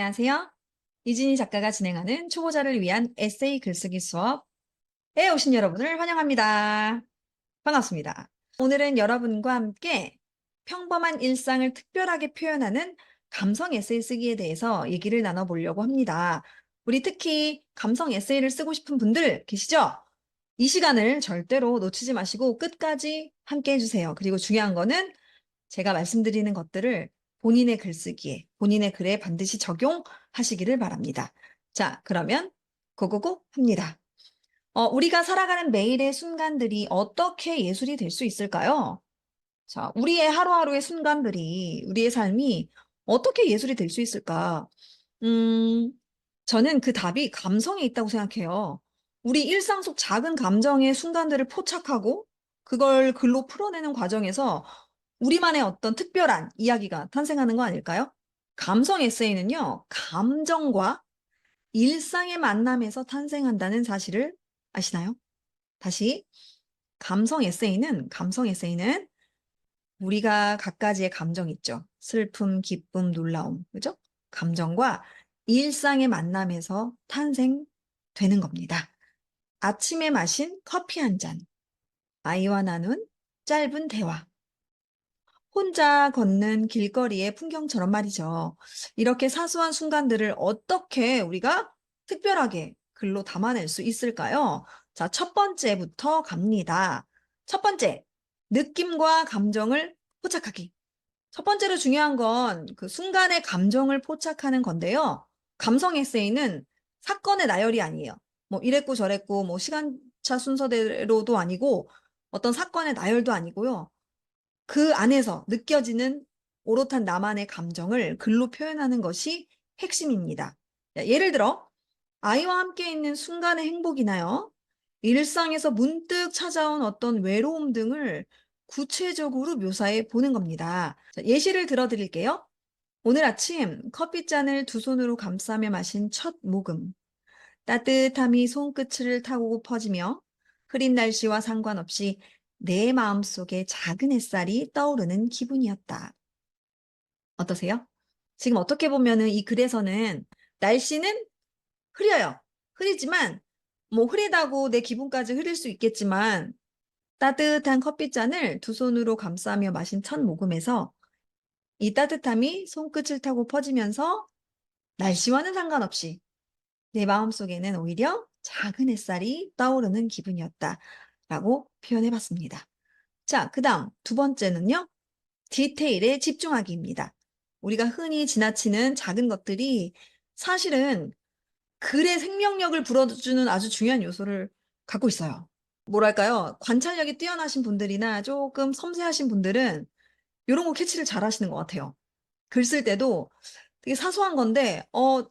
안녕하세요. 이진희 작가가 진행하는 초보자를 위한 에세이 글쓰기 수업에 오신 여러분을 환영합니다. 반갑습니다. 오늘은 여러분과 함께 평범한 일상을 특별하게 표현하는 감성 에세이 쓰기에 대해서 얘기를 나눠보려고 합니다. 우리 특히 감성 에세이를 쓰고 싶은 분들 계시죠? 이 시간을 절대로 놓치지 마시고 끝까지 함께 해주세요. 그리고 중요한 거는 제가 말씀드리는 것들을 본인의 글쓰기에, 본인의 글에 반드시 적용하시기를 바랍니다. 자, 그러면 고고고 합니다. 우리가 살아가는 매일의 순간들이 어떻게 예술이 될 수 있을까요? 자, 우리의 하루하루의 순간들이, 우리의 삶이 어떻게 예술이 될 수 있을까? 음, 저는 그 답이 감성에 있다고 생각해요. 우리 일상 속 작은 감정의 순간들을 포착하고 그걸 글로 풀어내는 과정에서 우리만의 어떤 특별한 이야기가 탄생하는 거 아닐까요? 감성 에세이는요, 감정과 일상의 만남에서 탄생한다는 사실을 아시나요? 다시, 감성 에세이는 우리가 갖가지의 감정 있죠. 슬픔, 기쁨, 놀라움, 그죠? 감정과 일상의 만남에서 탄생되는 겁니다. 아침에 마신 커피 한 잔, 아이와 나눈 짧은 대화, 혼자 걷는 길거리의 풍경처럼 말이죠. 이렇게 사소한 순간들을 어떻게 우리가 특별하게 글로 담아낼 수 있을까요? 자, 첫 번째부터 갑니다. 첫 번째, 느낌과 감정을 포착하기. 첫 번째로 중요한 건 그 순간의 감정을 포착하는 건데요. 감성 에세이는 사건의 나열이 아니에요. 뭐 이랬고 저랬고 뭐 시간차 순서대로도 아니고 어떤 사건의 나열도 아니고요. 그 안에서 느껴지는 오롯한 나만의 감정을 글로 표현하는 것이 핵심입니다. 예를 들어 아이와 함께 있는 순간의 행복이나요, 일상에서 문득 찾아온 어떤 외로움 등을 구체적으로 묘사해 보는 겁니다. 자, 예시를 들어드릴게요. 오늘 아침 커피잔을 두 손으로 감싸며 마신 첫 모금. 따뜻함이 손끝을 타고 퍼지며 흐린 날씨와 상관없이 내 마음속에 작은 햇살이 떠오르는 기분이었다. 어떠세요? 지금 어떻게 보면은 이 글에서는 날씨는 흐려요. 흐리지만 뭐 흐리다고 내 기분까지 흐릴 수 있겠지만 따뜻한 커피잔을 두 손으로 감싸며 마신 첫 모금에서 이 따뜻함이 손끝을 타고 퍼지면서 날씨와는 상관없이 내 마음속에는 오히려 작은 햇살이 떠오르는 기분이었다 라고 표현해 봤습니다. 자, 그 다음 두 번째는요. 디테일에 집중하기입니다. 우리가 흔히 지나치는 작은 것들이 사실은 글의 생명력을 불어주는 아주 중요한 요소를 갖고 있어요. 뭐랄까요? 관찰력이 뛰어나신 분들이나 조금 섬세하신 분들은 이런 거 캐치를 잘 하시는 것 같아요. 글 쓸 때도 되게 사소한 건데,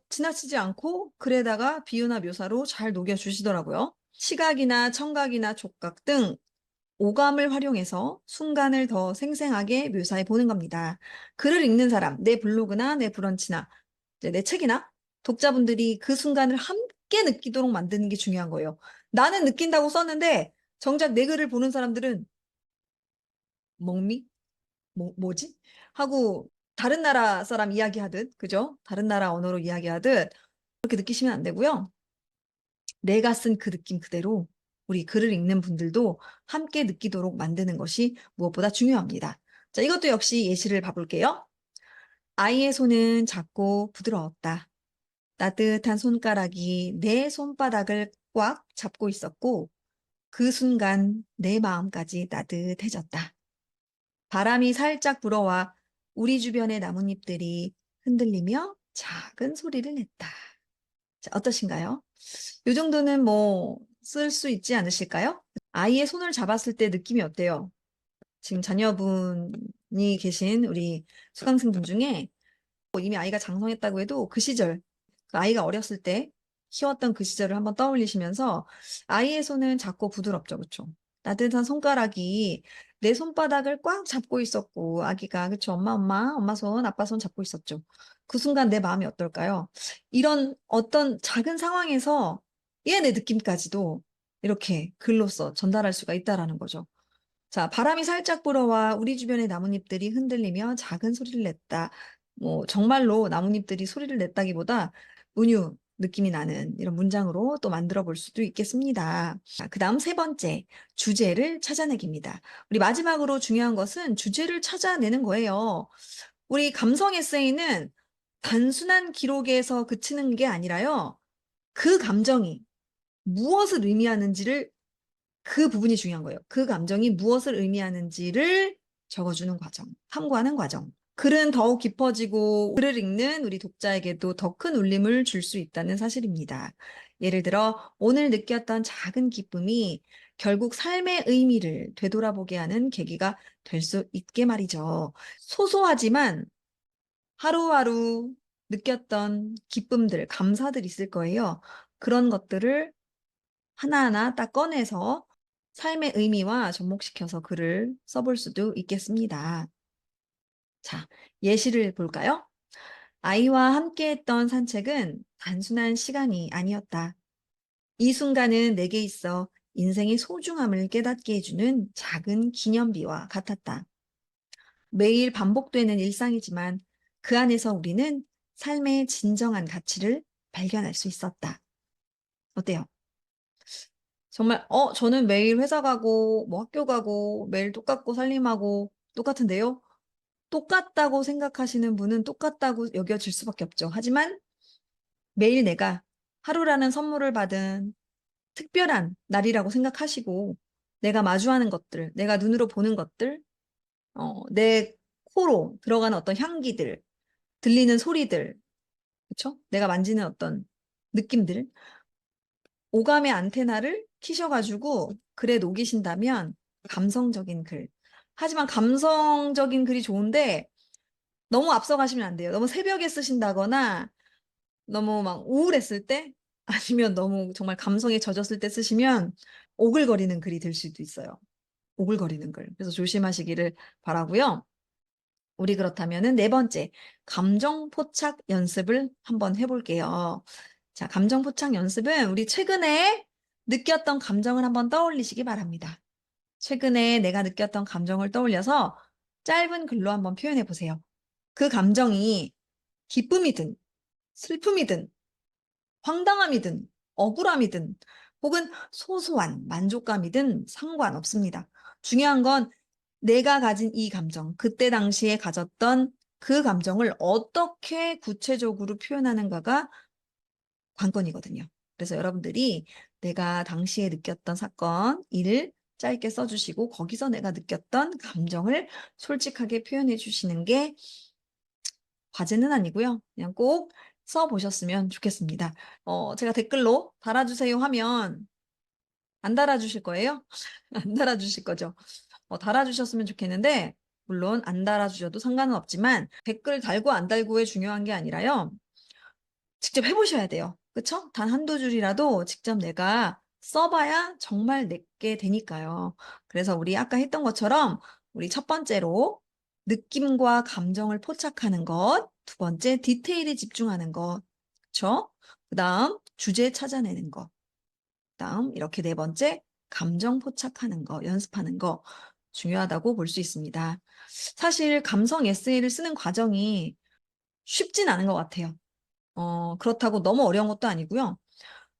지나치지 않고 글에다가 비유나 묘사로 잘 녹여주시더라고요. 시각이나 청각이나 촉각 등 오감을 활용해서 순간을 더 생생하게 묘사해 보는 겁니다. 글을 읽는 사람, 내 블로그나 내 브런치나 이제 내 책이나 독자분들이 그 순간을 함께 느끼도록 만드는 게 중요한 거예요. 나는 느낀다고 썼는데 정작 내 글을 보는 사람들은 멍미? 뭐지? 하고 다른 나라 사람 이야기하듯, 그죠? 다른 나라 언어로 이야기하듯 그렇게 느끼시면 안 되고요. 내가 쓴 그 느낌 그대로 우리 글을 읽는 분들도 함께 느끼도록 만드는 것이 무엇보다 중요합니다. 자, 이것도 역시 예시를 봐볼게요. 아이의 손은 작고 부드러웠다. 따뜻한 손가락이 내 손바닥을 꽉 잡고 있었고 그 순간 내 마음까지 따뜻해졌다. 바람이 살짝 불어와 우리 주변의 나뭇잎들이 흔들리며 작은 소리를 냈다. 자, 어떠신가요? 이 정도는 뭐 쓸 수 있지 않으실까요? 아이의 손을 잡았을 때 느낌이 어때요? 지금 자녀분이 계신 우리 수강생분 중에 이미 아이가 장성했다고 해도 그 시절, 그 아이가 어렸을 때 키웠던 그 시절을 한번 떠올리시면서 아이의 손은 작고 부드럽죠, 그쵸? 따뜻한 손가락이 내 손바닥을 꽉 잡고 있었고 아기가, 그쵸? 엄마 손, 아빠 손 잡고 있었죠. 그 순간 내 마음이 어떨까요? 이런 어떤 작은 상황에서 얘의 느낌까지도 이렇게 글로써 전달할 수가 있다라는 거죠. 자, 바람이 살짝 불어와 우리 주변의 나뭇잎들이 흔들리며 작은 소리를 냈다. 뭐 정말로 나뭇잎들이 소리를 냈다기보다 은유 느낌이 나는 이런 문장으로 또 만들어 볼 수도 있겠습니다. 그 다음 세 번째, 주제를 찾아내기입니다. 우리 마지막으로 중요한 것은 주제를 찾아내는 거예요. 우리 감성 에세이는 단순한 기록에서 그치는 게 아니라요. 그 감정이 무엇을 의미하는지를 그 부분이 중요한 거예요. 그 감정이 무엇을 의미하는지를 적어주는 과정, 탐구하는 과정. 글은 더욱 깊어지고 글을 읽는 우리 독자에게도 더 큰 울림을 줄 수 있다는 사실입니다. 예를 들어 오늘 느꼈던 작은 기쁨이 결국 삶의 의미를 되돌아보게 하는 계기가 될 수 있게 말이죠. 소소하지만 하루하루 느꼈던 기쁨들, 감사들 있을 거예요. 그런 것들을 하나하나 딱 꺼내서 삶의 의미와 접목시켜서 글을 써볼 수도 있겠습니다. 자, 예시를 볼까요? 아이와 함께했던 산책은 단순한 시간이 아니었다. 이 순간은 내게 있어 인생의 소중함을 깨닫게 해주는 작은 기념비와 같았다. 매일 반복되는 일상이지만 그 안에서 우리는 삶의 진정한 가치를 발견할 수 있었다. 어때요? 정말, 저는 매일 회사 가고, 뭐 학교 가고, 매일 똑같고 살림하고 똑같은데요? 똑같다고 생각하시는 분은 똑같다고 여겨질 수밖에 없죠. 하지만 매일 내가 하루라는 선물을 받은 특별한 날이라고 생각하시고, 내가 마주하는 것들, 내가 눈으로 보는 것들, 내 코로 들어가는 어떤 향기들, 들리는 소리들, 그쵸? 내가 만지는 어떤 느낌들, 오감의 안테나를 키셔가지고 글에 녹이신다면 감성적인 글. 하지만 감성적인 글이 좋은데 너무 앞서가시면 안 돼요. 너무 새벽에 쓰신다거나 너무 막 우울했을 때 아니면 너무 정말 감성에 젖었을 때 쓰시면 오글거리는 글이 될 수도 있어요. 오글거리는 글. 그래서 조심하시기를 바라고요. 우리 그렇다면은 네 번째, 감정 포착 연습을 한번 해볼게요. 자, 감정 포착 연습은 우리 최근에 느꼈던 감정을 한번 떠올리시기 바랍니다. 최근에 내가 느꼈던 감정을 떠올려서 짧은 글로 한번 표현해 보세요. 그 감정이 기쁨이든 슬픔이든 황당함이든 억울함이든 혹은 소소한 만족감이든 상관없습니다. 중요한 건 내가 가진 이 감정, 그때 당시에 가졌던 그 감정을 어떻게 구체적으로 표현하는가가 관건이거든요. 그래서 여러분들이 내가 당시에 느꼈던 사건, 일을 짧게 써주시고 거기서 내가 느꼈던 감정을 솔직하게 표현해 주시는 게 과제는 아니고요. 그냥 꼭 써보셨으면 좋겠습니다. 제가 댓글로 달아주세요 하면 안 달아주실 거예요? 안 달아주실 거죠? 달아주셨으면 좋겠는데 물론 안 달아주셔도 상관은 없지만 댓글 달고 안 달고에 중요한 게 아니라요. 직접 해보셔야 돼요. 그쵸? 단 한두 줄이라도 직접 내가 써봐야 정말 내게 되니까요. 그래서 우리 아까 했던 것처럼 우리 첫 번째로 느낌과 감정을 포착하는 것, 두 번째 디테일에 집중하는 것, 그쵸? 그 다음 주제 찾아내는 것, 그 다음 이렇게 네 번째 감정 포착하는 거, 연습하는 거 중요하다고 볼 수 있습니다. 사실 감성 에세이를 쓰는 과정이 쉽진 않은 것 같아요. 그렇다고 너무 어려운 것도 아니고요.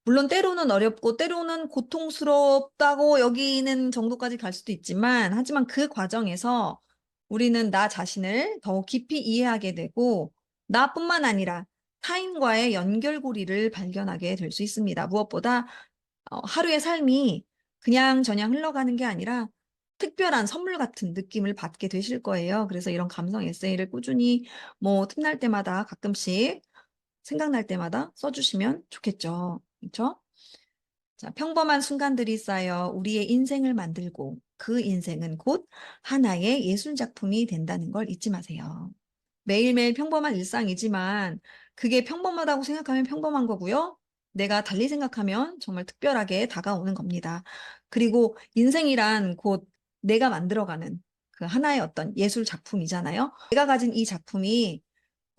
물론 때로는 어렵고 때로는 고통스럽다고 여기는 정도까지 갈 수도 있지만, 하지만 그 과정에서 우리는 나 자신을 더 깊이 이해하게 되고, 나뿐만 아니라 타인과의 연결고리를 발견하게 될 수 있습니다. 무엇보다 하루의 삶이 그냥저냥 흘러가는 게 아니라 특별한 선물 같은 느낌을 받게 되실 거예요. 그래서 이런 감성 에세이를 꾸준히 뭐 틈날 때마다 가끔씩 생각날 때마다 써주시면 좋겠죠. 그렇죠? 자, 평범한 순간들이 쌓여 우리의 인생을 만들고 그 인생은 곧 하나의 예술 작품이 된다는 걸 잊지 마세요. 매일매일 평범한 일상이지만 그게 평범하다고 생각하면 평범한 거고요. 내가 달리 생각하면 정말 특별하게 다가오는 겁니다. 그리고 인생이란 곧 내가 만들어가는 그 하나의 어떤 예술 작품이잖아요. 내가 가진 이 작품이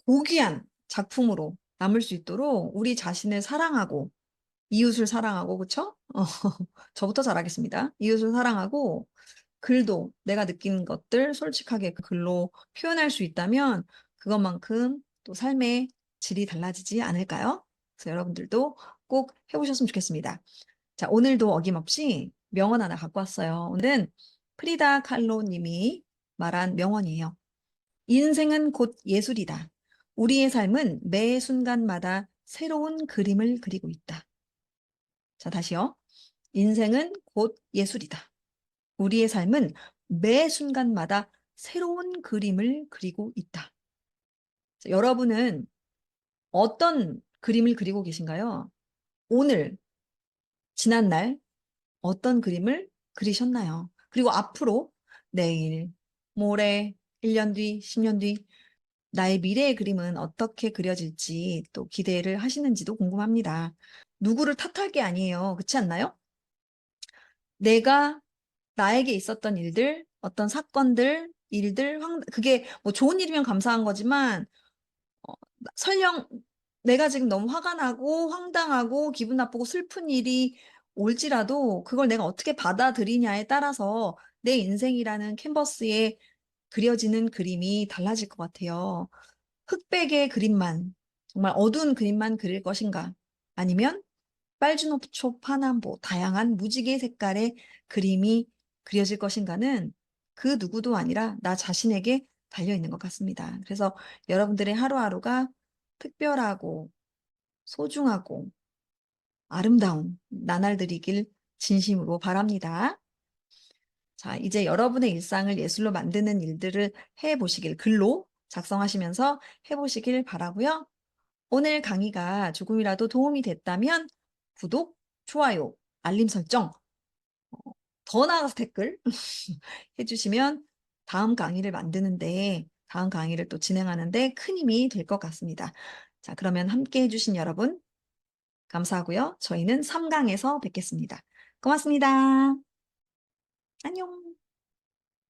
고귀한 작품으로 남을 수 있도록 우리 자신을 사랑하고 이웃을 사랑하고 그쵸? 저부터 잘하겠습니다. 이웃을 사랑하고 글도 내가 느낀 것들 솔직하게 그 글로 표현할 수 있다면 그것만큼 또 삶의 질이 달라지지 않을까요? 그래서 여러분들도 꼭 해보셨으면 좋겠습니다. 자, 오늘도 어김없이 명언 하나 갖고 왔어요. 오늘은 프리다 칼로 님이 말한 명언이에요. 인생은 곧 예술이다. 우리의 삶은 매 순간마다 새로운 그림을 그리고 있다. 자, 다시요. 인생은 곧 예술이다. 우리의 삶은 매 순간마다 새로운 그림을 그리고 있다. 자, 여러분은 어떤 그림을 그리고 계신가요? 오늘, 지난날 어떤 그림을 그리셨나요? 그리고 앞으로 내일, 모레, 1년 뒤, 10년 뒤 나의 미래의 그림은 어떻게 그려질지 또 기대를 하시는지도 궁금합니다. 누구를 탓할 게 아니에요. 그렇지 않나요? 내가 나에게 있었던 일들, 어떤 사건들, 일들, 그게 뭐 좋은 일이면 감사한 거지만 어, 설령 내가 지금 너무 화가 나고 황당하고 기분 나쁘고 슬픈 일이 올지라도 그걸 내가 어떻게 받아들이냐에 따라서 내 인생이라는 캔버스에 그려지는 그림이 달라질 것 같아요. 흑백의 그림만, 정말 어두운 그림만 그릴 것인가? 아니면 빨주노초, 파남보, 다양한 무지개 색깔의 그림이 그려질 것인가는 그 누구도 아니라 나 자신에게 달려 있는 것 같습니다. 그래서 여러분들의 하루하루가 특별하고 소중하고 아름다운 나날들이길 진심으로 바랍니다. 자, 이제 여러분의 일상을 예술로 만드는 일들을 해보시길, 글로 작성하시면서 해보시길 바라고요. 오늘 강의가 조금이라도 도움이 됐다면 구독, 좋아요, 알림 설정, 더 나아가서 댓글 해주시면 다음 강의를 만드는데, 다음 강의를 또 진행하는데 큰 힘이 될 것 같습니다. 자, 그러면 함께 해주신 여러분 감사하고요. 저희는 3강에서 뵙겠습니다. 고맙습니다. 안녕.